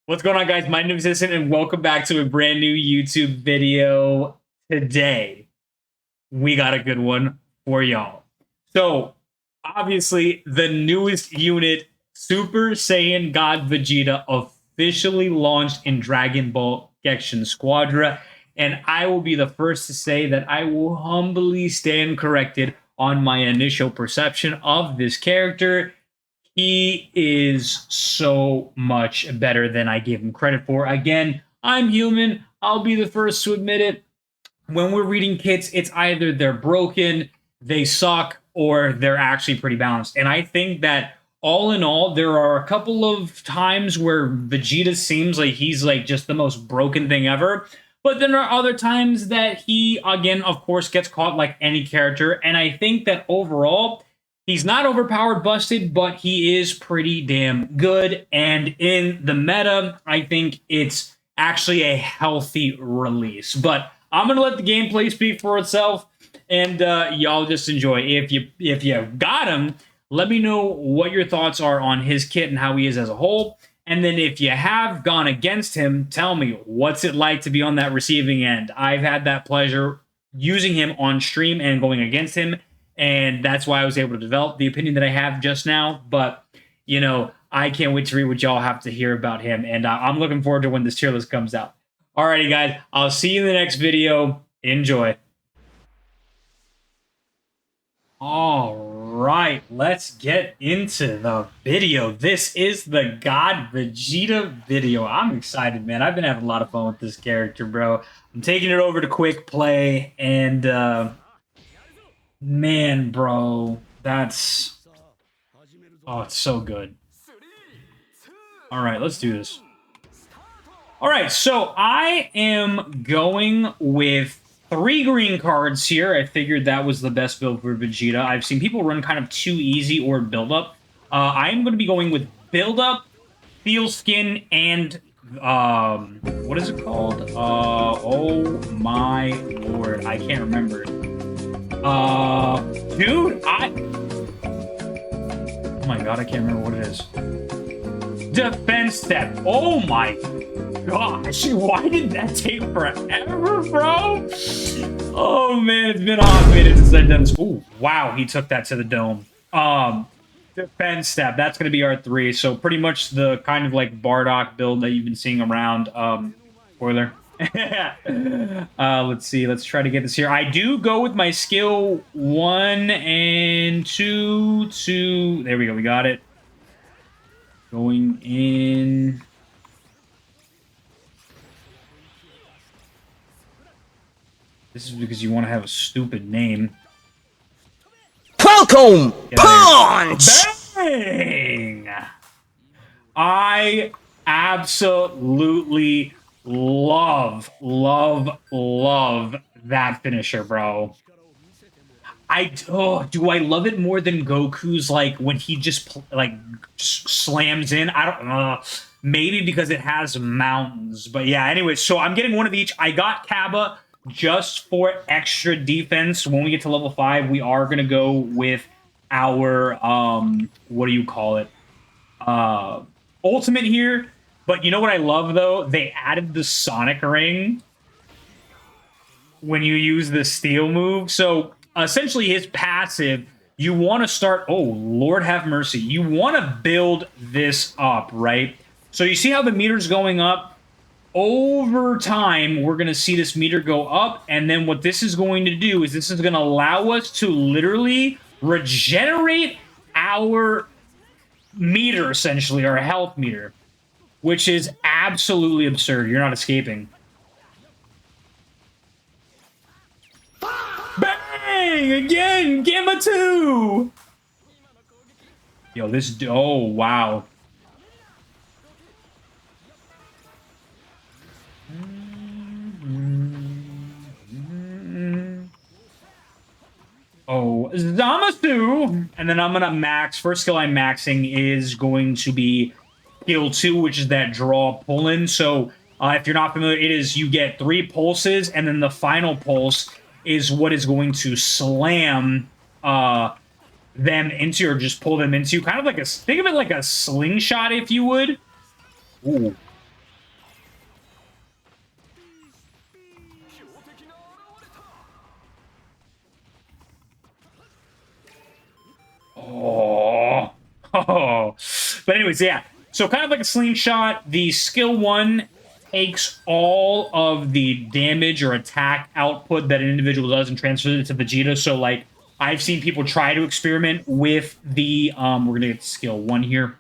What's going on, guys? My name is Innocent, and welcome back to a brand new YouTube video. Today, we got a good one for y'all. So, obviously, the newest unit, Super Saiyan God Vegeta, officially launched in Dragon Ball Genshin Squadra, and I will be the first to say that I will humbly stand corrected on my initial perception of this character. He is so much better than I give him credit for. Again, I'm human. I'll be the first to admit it. When we're reading kits, it's either they're broken, they suck, or they're actually pretty balanced. And I think that all in all, there are a couple of times where Vegeta seems like he's like just the most broken thing ever. But then there are other times that he, again, of course, gets caught like any character. And I think that overall, he's not overpowered, busted, but he is pretty damn good. And in the meta, I think it's actually a healthy release. But I'm gonna let the gameplay speak for itself, and y'all just enjoy. If you got him, let me know what your thoughts are on his kit and how he is as a whole. And then if you have gone against him, tell me what's it like to be on that receiving end. I've had that pleasure using him on stream and going against him, and that's why I was able to develop the opinion that I have just now. But you know, I can't wait to read what y'all have to hear about him, and I'm looking forward to when this tier list comes out. Alrighty, guys, I'll see you in the next video. Enjoy. All right, let's get into the video. This is the God Vegeta video. I'm excited, man. I've been having a lot of fun with this character, bro. I'm taking it over to quick play, and man, bro, that's... oh, it's so good. All right, let's do this. All right, so I am going with 3 green cards here. I figured that was the best build for Vegeta. I've seen people run kind of too easy or build up. I am going to be going with build up, feel skin, and what is it called? Oh my lord, I can't remember. Dude, oh my god, I can't remember what it is. Defense step. Oh my gosh, why did that take forever, bro? Oh man, it's been a hot minute since I've done this. Ooh, wow, he took that to the dome. Defense step, that's gonna be our 3. So pretty much the kind of like Bardock build that you've been seeing around. Spoiler. Let's see, let's try to get this here. I do go with my skill 1 and 2. There we go, we got it. Going in. This is because you want to have a stupid name. Falcon Punch! Bang! I absolutely love that finisher, bro. Do I love it more than Goku's, like, when he just, like, slams in? I don't know. Maybe because it has mountains. But yeah, anyway, so I'm getting one of each. I got Kaba just for extra defense. When we get to level 5, we are going to go with our, what do you call it? Ultimate here. But you know what I love, though? They added the Sonic Ring when you use the Steel move. So essentially his passive, you want to start... oh, Lord have mercy. You want to build this up, right? So you see how the meter's going up? Over time, we're going to see this meter go up, and then what this is going to do is this is going to allow us to literally regenerate our meter, essentially, our health meter, which is absolutely absurd. You're not escaping. Bang! Again! Gamma 2! Yo, this... oh, wow. Oh, Zamasu! And then I'm gonna max. First skill I'm maxing is going to be skill 2, which is that draw pull-in. So, if you're not familiar, it is you get 3 pulses, and then the final pulse is what is going to slam them into, or just pull them into. Kind of like a... think of it like a slingshot, if you would. Ooh. But anyways, yeah. So kind of like a slingshot. The skill 1 takes all of the damage or attack output that an individual does and transfers it to Vegeta. So like I've seen people try to experiment with the we're gonna get to skill 1 here.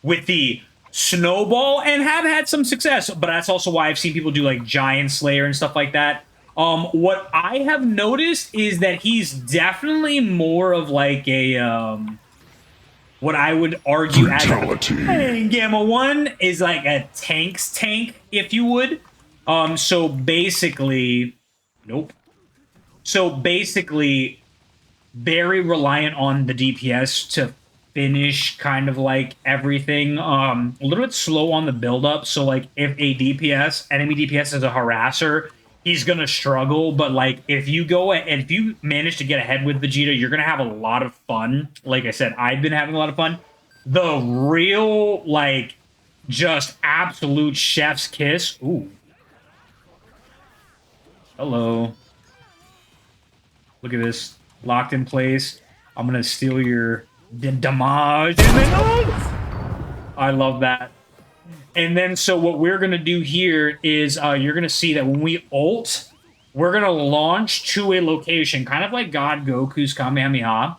With the snowball and have had some success, but that's also why I've seen people do like Giant Slayer and stuff like that. What I have noticed is that he's definitely more of like a what I would argue Brutality. as Gamma 1 is like a tank's tank, if you would. So basically, nope. So basically, very reliant on the DPS to finish kind of like everything. A little bit slow on the build up. So like if a DPS, enemy DPS is a harasser, he's gonna struggle. But like if you go and if you manage to get ahead with Vegeta, you're gonna have a lot of fun. Like I said, I've been having a lot of fun. The real like just absolute chef's kiss. Ooh. Hello. Look at this. Locked in place. I'm gonna steal your damage. And then, oh! I love that. And then, so what we're gonna do here is you're gonna see that when we ult, we're gonna launch to a location, kind of like God Goku's Kamehameha.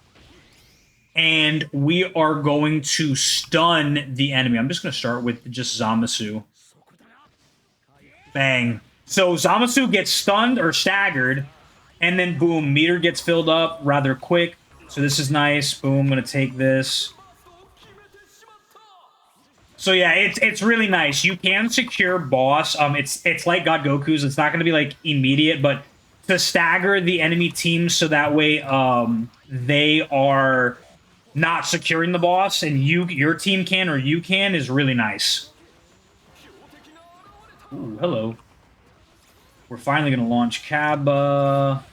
And we are going to stun the enemy. I'm just gonna start with just Zamasu. Bang. So Zamasu gets stunned or staggered. And then, boom, meter gets filled up rather quick. So this is nice. Boom, I'm going to take this. So yeah, it's really nice. You can secure boss. It's like God Goku's. It's not going to be, like, immediate, but to stagger the enemy teams so that way they are not securing the boss and your team can or you can is really nice. Ooh, hello. We're finally going to launch Kaba.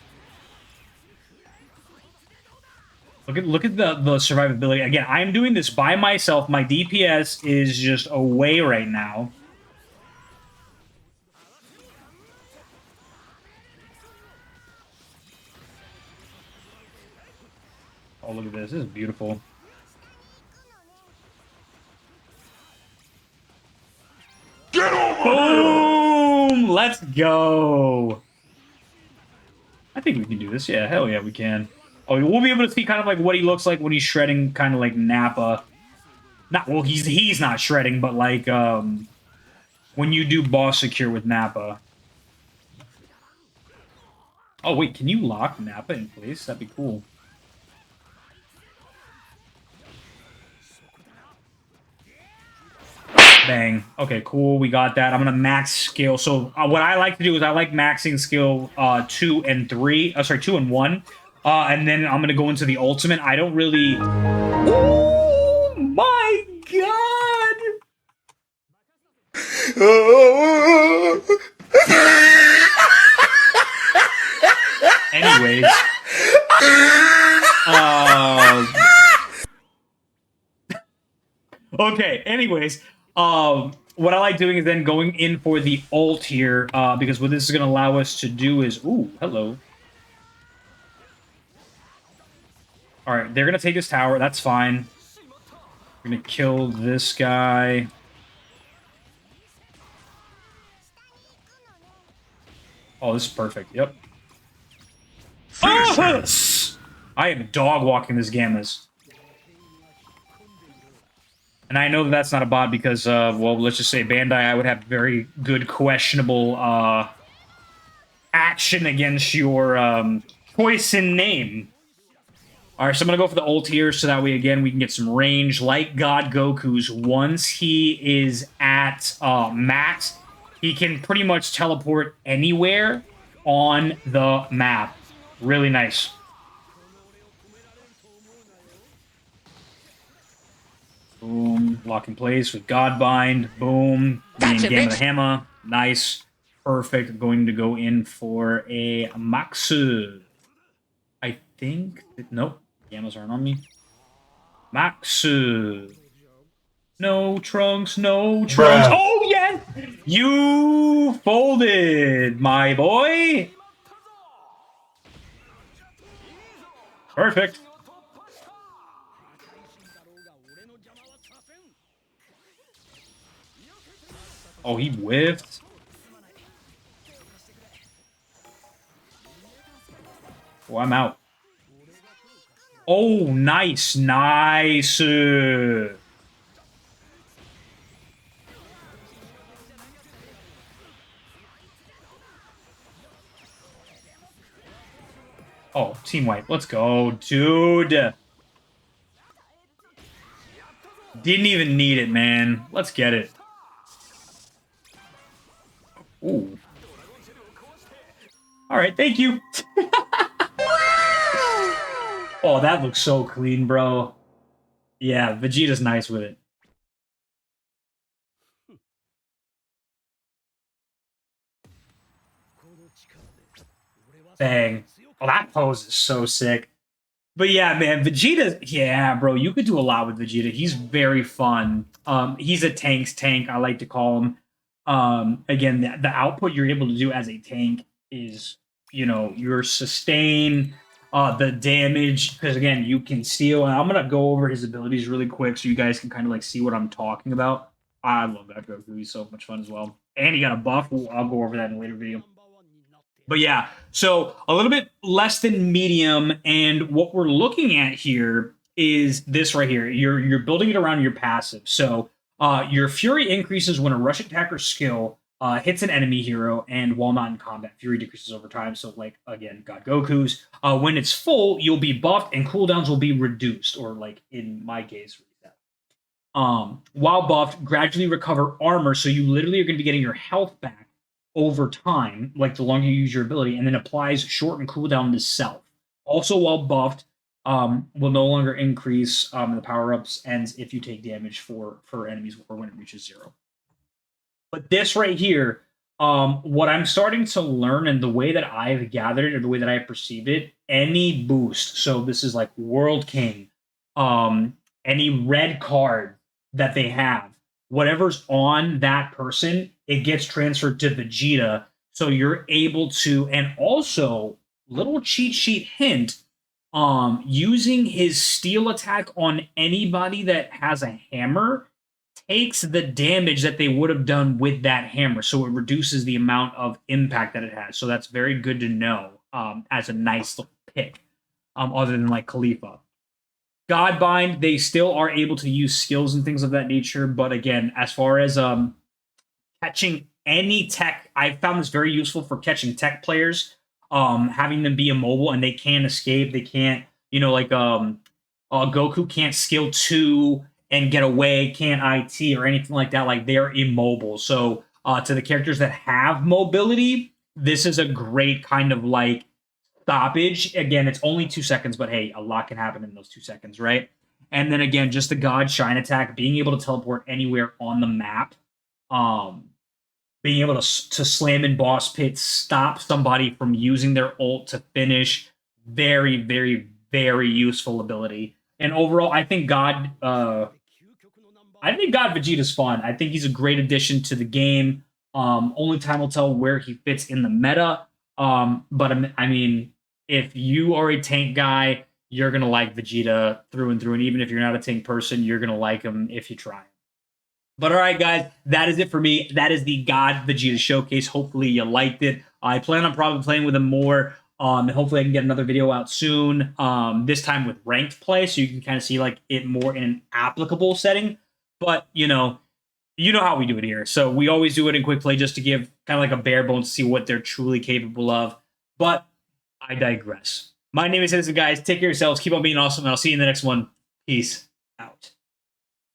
Look at the survivability. Again, I'm doing this by myself. My DPS is just away right now. Oh, look at this. This is beautiful. Get over Boom! Here. Let's go. I think we can do this. Yeah, hell yeah, we can. Oh, we'll be able to see kind of like what he looks like when he's shredding, kind of like Nappa. Not well, he's not shredding, but like when you do boss secure with Nappa. Oh wait, can you lock Nappa in place? That'd be cool. Bang. Okay, cool. We got that. I'm gonna max skill. So what I like to do is I like maxing skill 2 and 3. Sorry, 2 and 1. And then I'm gonna go into the ultimate. I don't really. Oh my god! Anyways. Okay, anyways. What I like doing is then going in for the ult here, because what this is going to allow us to do is... Ooh, hello. Alright, they're going to take this tower. That's fine. We're going to kill this guy. Oh, this is perfect. Yep. Oh! I am dog-walking this Gammas. And I know that that's not a bot because, well, let's just say Bandai, I would have very good questionable action against your choice in name. Alright, so I'm going to go for the ult here so that way, again, we can get some range like God Goku's. Once he is at max, he can pretty much teleport anywhere on the map. Really nice. Boom. Lock in place with Godbind. Boom. Being Game of the Hammer. Nice. Perfect. Going to go in for a Maxu. I think... Nope. Gammas aren't on me. Maxu. No Trunks. No Trunks. Bruh. Oh, yes! You folded, my boy. Perfect. Oh, he whiffed. Oh, I'm out. Oh, nice. Nice. Oh, team wipe. Let's go, dude. Didn't even need it, man. Let's get it. Ooh. All right, thank you. Oh, that looks so clean, bro. Yeah, Vegeta's nice with it. Bang. Oh, that pose is so sick. But yeah, man, Vegeta, yeah, bro, you could do a lot with Vegeta. He's very fun. He's a tank's tank, I like to call him. Again, the output you're able to do as a tank is, your sustain, the damage, because again, you can steal. And I'm gonna go over his abilities really quick so you guys can kind of like see what I'm talking about. I love that Goku. He's so much fun as well. And he got a buff. I'll go over that in a later video. But yeah, so a little bit less than medium, and what we're looking at here is this right here. You're building it around your passive. So your Fury increases when a rush attack or skill hits an enemy hero, and while not in combat, Fury decreases over time. So like again, God Goku's. When it's full, you'll be buffed, and cooldowns will be reduced, or like in my case, reset. While buffed, gradually recover armor, so you literally are going to be getting your health back over time, like the longer you use your ability, and then applies shortened cooldown to self. Also, while buffed, will no longer increase the power ups ends if you take damage for enemies or when it reaches 0. But this right here, what I'm starting to learn and the way that I've gathered it or the way that I perceive it, any boost. So this is like World King, any red card that they have, whatever's on that person, it gets transferred to Vegeta. So you're able to, and also little cheat sheet hint, using his steel attack on anybody that has a hammer takes the damage that they would have done with that hammer. So it reduces the amount of impact that it has. So that's very good to know as a nice little pick, other than like Khalifa. Godbind, they still are able to use skills and things of that nature. But again, as far as catching any tech, I found this very useful for catching tech players, having them be immobile and they can't escape. They can't, Goku can't skill 2 and get away, can't IT or anything like that. Like they're immobile. So to the characters that have mobility, this is a great kind of like stoppage. Again, it's only 2 seconds, but hey, a lot can happen in those 2 seconds, right? And then again, just the God Shine attack, being able to teleport anywhere on the map, being able to slam in boss pits, stop somebody from using their ult to finish. Very, very, very useful ability. And overall, I think God Vegeta's fun. I think he's a great addition to the game. Only time will tell where he fits in the meta. But I mean, if you are a tank guy, you're gonna like Vegeta through and through. And even if you're not a tank person, you're gonna like him if you try. But all right, guys, that is it for me. That is the God Vegeta showcase. Hopefully you liked it. I plan on probably playing with him more. And hopefully I can get another video out soon. This time with ranked play, so you can kind of see like it more in an applicable setting. But you know how we do it here. So we always do it in quick play just to give kind of like a bare bones to see what they're truly capable of. But I digress. My name is Citizen, guys. Take care of yourselves. Keep on being awesome, and I'll see you in the next one. Peace out.